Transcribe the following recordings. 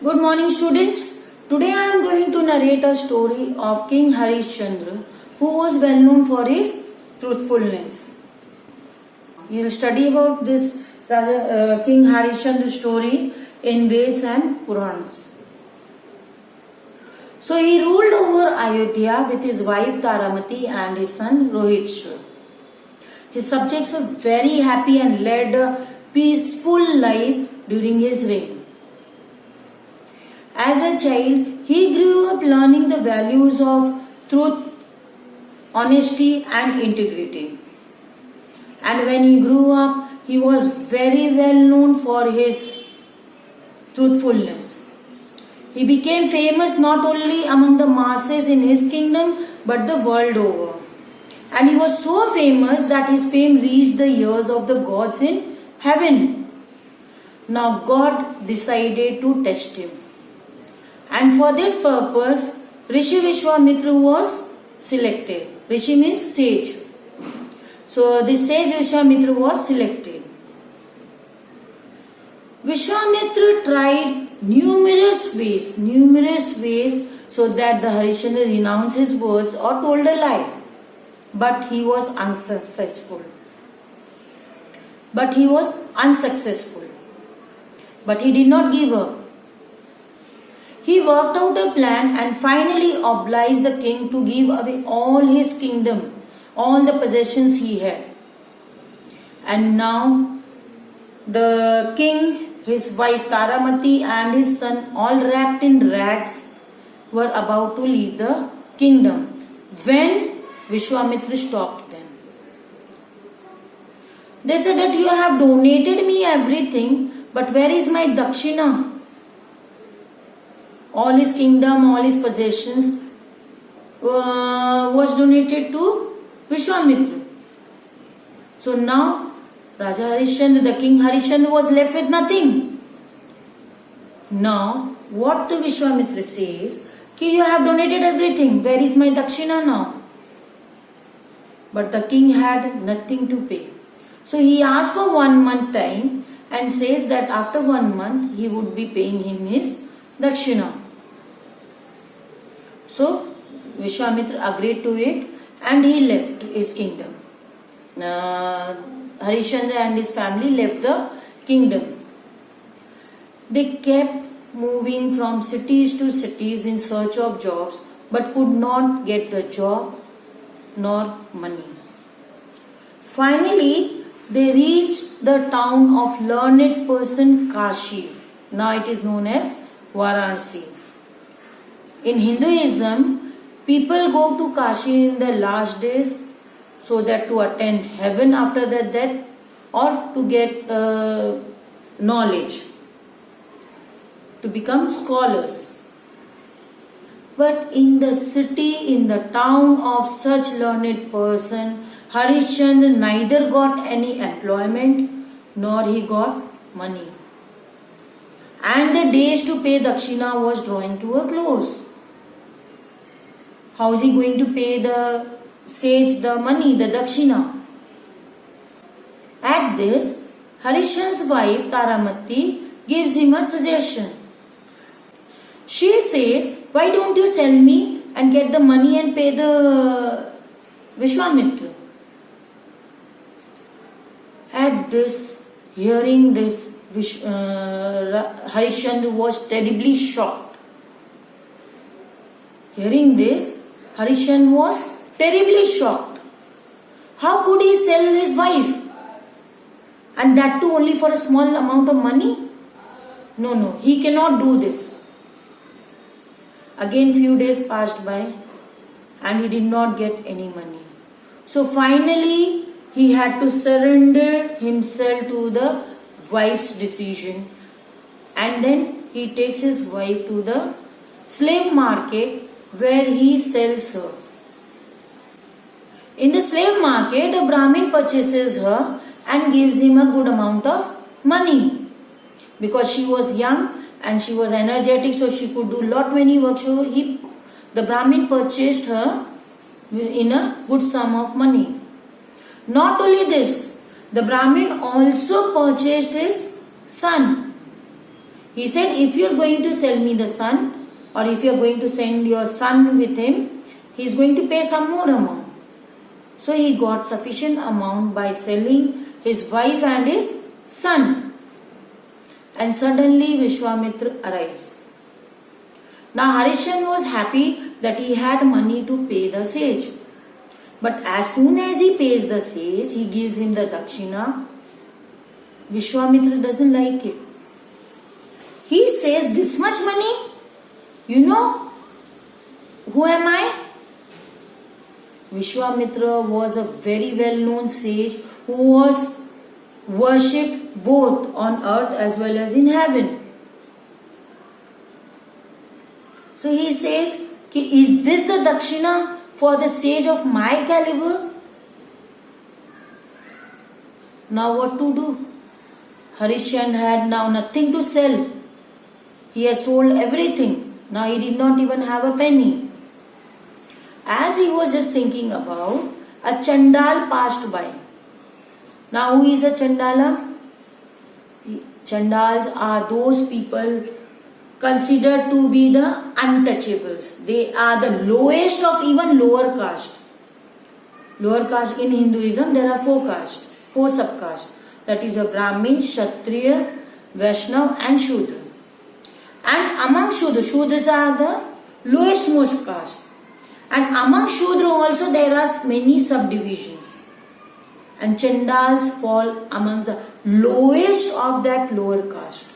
Good morning, students. Today I am going to narrate a story of King Harishchandra, who was well known for his truthfulness. You will study about this King Harishchandra story in Veds and Puranas. So he ruled over Ayodhya with his wife Taramati and his son Rohitshwar. His subjects were very happy and led a peaceful life during his reign. As a child, he grew up learning the values of truth, honesty and integrity. And when he grew up, he was very well known for his truthfulness. He became famous not only among the masses in his kingdom, but the world over. And he was so famous that his fame reached the ears of the gods in heaven. Now God decided to test him. And for this purpose, Rishi Vishwamitra was selected. Rishi means sage. So the sage Vishwamitra was selected. Vishwamitra tried numerous ways so that the Harishchandra renounced his words or told a lie. But he was unsuccessful. But he did not give up. He worked out a plan and finally obliged the king to give away all his kingdom, all the possessions he had. And now the king, his wife Taramati and his son, all wrapped in rags, were about to leave the kingdom when Vishwamitra stopped them. They said that you have donated me everything, but where is my dakshina? All his kingdom, all his possessions was donated to Vishwamitra. So now Raja Harishchandra, the King Harishchandra was left with nothing. Now what Vishwamitra says, ki you have donated everything, where is my dakshina now? But the king had nothing to pay. So he asked for 1 month time and says that after 1 month he would be paying him his dakshina. So Vishwamitra agreed to it and he left his kingdom. Harishchandra and his family left the kingdom. They kept moving from cities to cities in search of jobs but could not get the job nor money. Finally, they reached the town of learned person Kashi. Now it is known as Varanasi. In Hinduism, people go to Kashi in the last days so that to attain heaven after their death or to get knowledge, to become scholars. But in the city, in the town of such learned person, Harishchandra neither got any employment nor he got money. And the days to pay dakshina was drawing to a close. How is he going to pay the sage the money, the dakshina? At this, Harishchandra's wife Taramati gives him a suggestion. She says, why don't you sell me and get the money and pay the Vishwamitra? At this, hearing this, Harishchandra was terribly shocked. Hearing this, Harishchandra was terribly shocked. How could he sell his wife? And that too only for a small amount of money? No, he cannot do this. Again few days passed by and he did not get any money. So finally he had to surrender himself to the wife's decision. And then he takes his wife to the slave market where he sells her. In the slave market, a Brahmin purchases her and gives him a good amount of money. Because she was young and she was energetic, so she could do many work. So the Brahmin purchased her in a good sum of money. Not only this, the Brahmin also purchased his son. He said, if you're going to sell me the son, or if you're going to send your son with him, he's going to pay some more amount. So he got sufficient amount by selling his wife and his son. And suddenly Vishwamitra arrives. Now Harishchandra was happy that he had money to pay the sage. But as soon as he pays the sage, he gives him the dakshina. Vishwamitra doesn't like it. He says, this much money? You know, who am I? Vishwamitra was a very well-known sage who was worshipped both on earth as well as in heaven. So he says, is this the dakshina for the sage of my caliber? Now what to do? Harishchandra had now nothing to sell. He has sold everything. Now he did not even have a penny. As he was just thinking about, a Chandal passed by. Now who is a Chandala? Chandals are those people considered to be the untouchables. They are the lowest of even lower caste. Lower caste in Hinduism, there are four subcastes. That is a Brahmin, Kshatriya, Vaishnav and Shudra. And among Shudras are the lowest most caste. And among Shudra also there are many subdivisions. And Chandals fall among the lowest of that lower caste.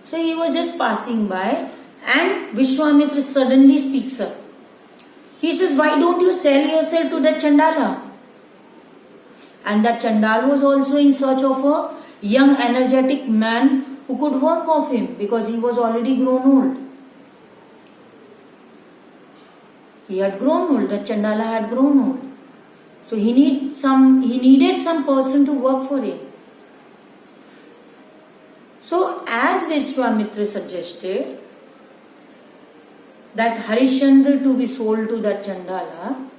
So he was just passing by and Vishwamitra suddenly speaks up. He says, why don't you sell yourself to the Chandala? And that Chandal was also in search of a young energetic man who could work off him because he was already grown old. He had grown old, the Chandala had grown old. So he needed some person to work for him. So as Vishwamitra suggested that Harishchandra to be sold to that Chandala,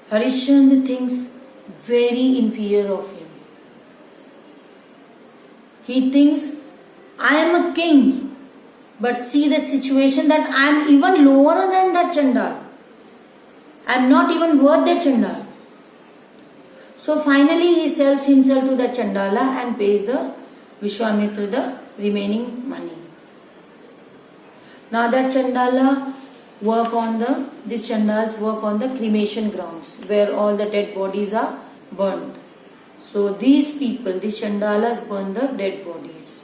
Harishchandra thinks very inferior of him. He thinks, I am a king, but see the situation that I am even lower than that Chandal. I am not even worth that Chandal. So finally he sells himself to the Chandala and pays the Vishwamitra the remaining money. Now that Chandala these Chandals work on the cremation grounds where all the dead bodies are burned. So these Chandalas burn the dead bodies.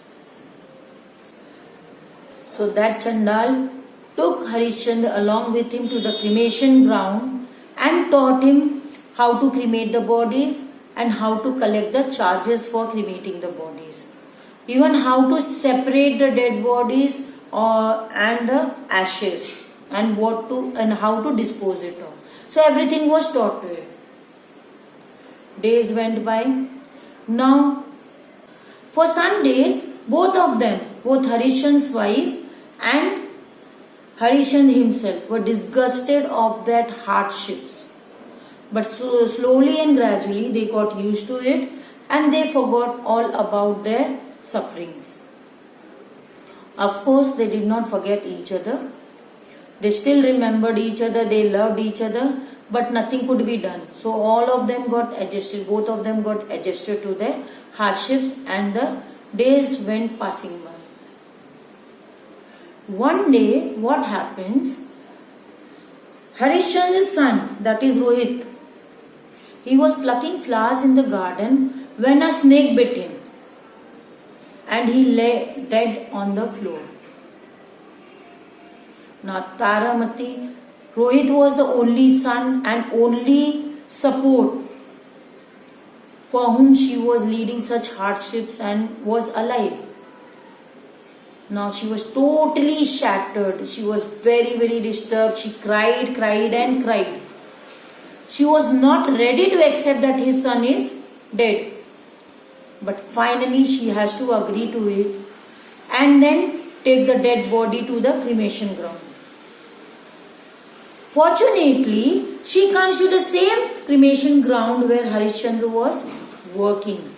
So that Chandal took Harishchandra along with him to the cremation ground and taught him how to cremate the bodies and how to collect the charges for cremating the bodies. Even how to separate the dead bodies and the ashes and how to dispose it of. So everything was taught to him. Days went by. Now, for some days, both of them, both Harishchandra's wife and Harishchandra himself, were disgusted of that hardships. But so slowly and gradually they got used to it and they forgot all about their sufferings. Of course, they did not forget each other. They still remembered each other, they loved each other, but nothing could be done. So all of them got adjusted, both of them got adjusted to their hardships and the days went passing by. One day, what happens? Harishchandra's son, that is Rohit, he was plucking flowers in the garden when a snake bit him and he lay dead on the floor. Now Taramati, Rohit was the only son and only support for whom she was leading such hardships and was alive. Now she was totally shattered. She was very, very disturbed. She cried and cried. She was not ready to accept that his son is dead. But finally she has to agree to it and then take the dead body to the cremation ground. Fortunately, she comes to the same cremation ground where Harishchandra was working.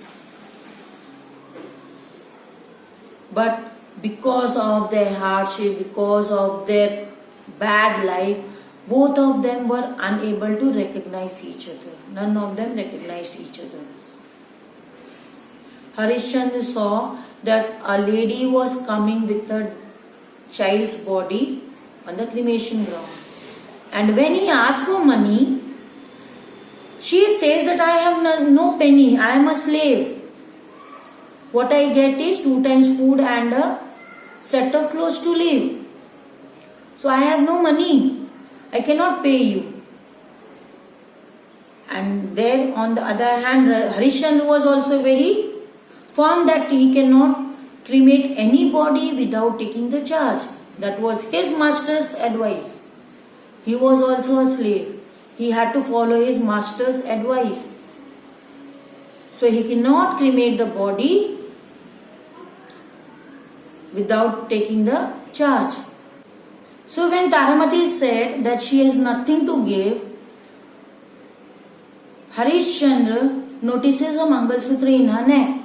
But because of their hardship, because of their bad life, both of them were unable to recognize each other. None of them recognized each other. Harishchandra saw that a lady was coming with a child's body on the cremation ground. And when he asked for money, she says that I have no penny, I am a slave. What I get is 2 times food and a set of clothes to live. So I have no money, I cannot pay you. And there on the other hand, Harishchandra was also very firm that he cannot cremate anybody without taking the charge. That was his master's advice. He was also a slave. He had to follow his master's advice. So he cannot cremate the body without taking the charge. So when Taramati said that she has nothing to give, Harishchandra notices a Mangalsutra in her neck.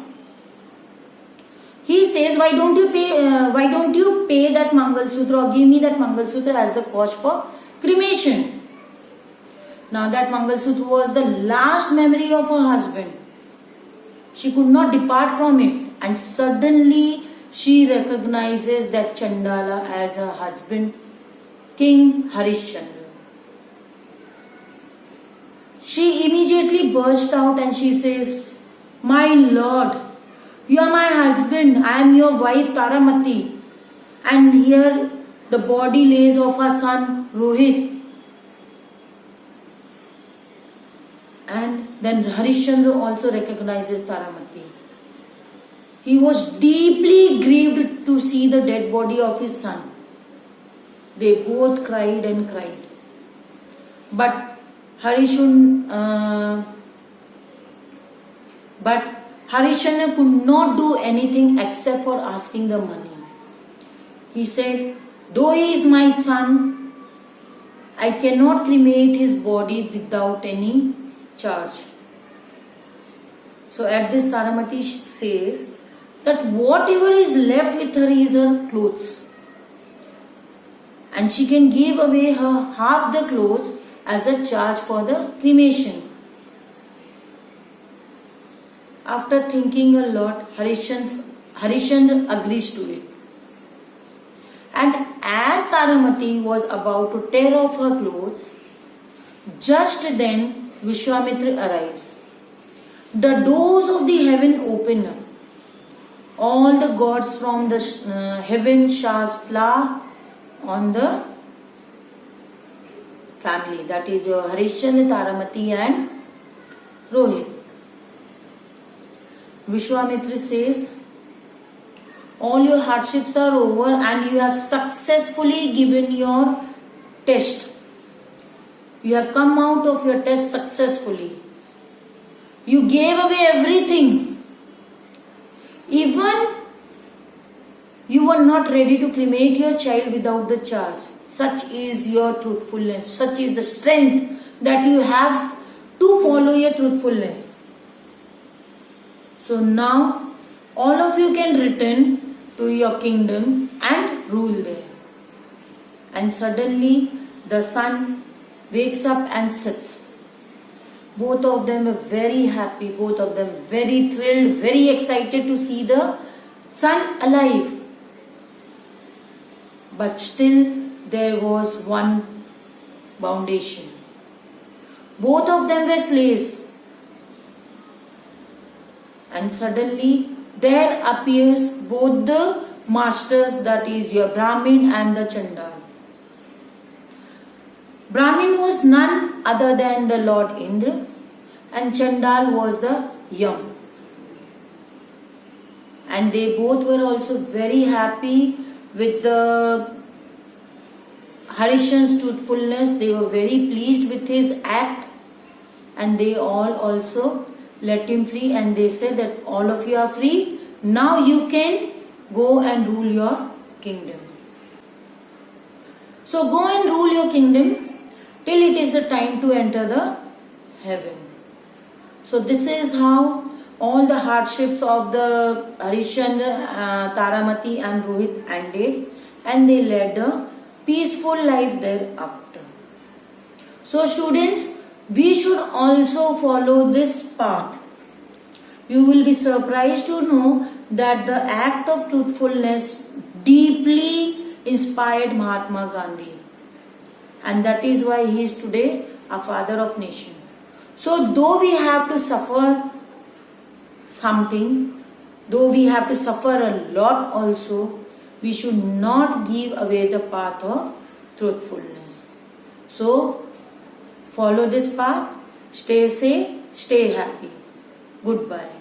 He says, why don't you pay that Mangalsutra or give me that Mangalsutra as the cost for cremation? Now that Mangalsutra was the last memory of her husband. She could not depart from it, and suddenly she recognizes that Chandala as her husband, King Harishchandra. She immediately burst out and she says, my lord, you are my husband, I am your wife Taramati, and here the body lays of our son Rohit. And then Harishchandra also recognizes Taramati. He was deeply grieved to see the dead body of his son. They both cried and cried. But Harishchandra could not do anything except for asking the money. He said, though he is my son, I cannot cremate his body without any charge. So at this Taramati says that whatever is left with her is her clothes. And she can give away her half the clothes as a charge for the cremation. After thinking a lot, Harishchandra agrees to it. And as Taramati was about to tear off her clothes, just then Vishwamitra arrives. The doors of the heaven open up. All the gods from the heaven showers flower on the family. That is your Harishchandra, Taramati and Rohit. Vishwamitra says, all your hardships are over and you have successfully given your test. You have come out of your test successfully. You gave away everything. Even you were not ready to cremate your child without the charge. Such is your truthfulness. Such is the strength that you have to follow your truthfulness. So now all of you can return to your kingdom and rule there. And suddenly the sun wakes up and sets. Both of them were very happy, both of them very thrilled, very excited to see the sun alive. But still there was one foundation. Both of them were slaves. And suddenly there appears both the masters, that is your Brahmin and the Chandal. Brahmin was none other than the Lord Indra, and Chandal was the Yam. And they both were also very happy with the Harishchandra's truthfulness. They were very pleased with his act, and they all also let him free, and they said that all of you are free. Now you can go and rule your kingdom. So go and rule your kingdom till it is the time to enter the heaven. So this is how all the hardships of the Harishchandra, Taramati and Rohit ended, and they led a peaceful life thereafter. So students, we should also follow this path. You will be surprised to know that the act of truthfulness deeply inspired Mahatma Gandhi, and that is why he is today a father of nation. So though we have to suffer something, though we have to suffer a lot also, we should not give away the path of truthfulness. So follow this path, stay safe, stay happy. Goodbye.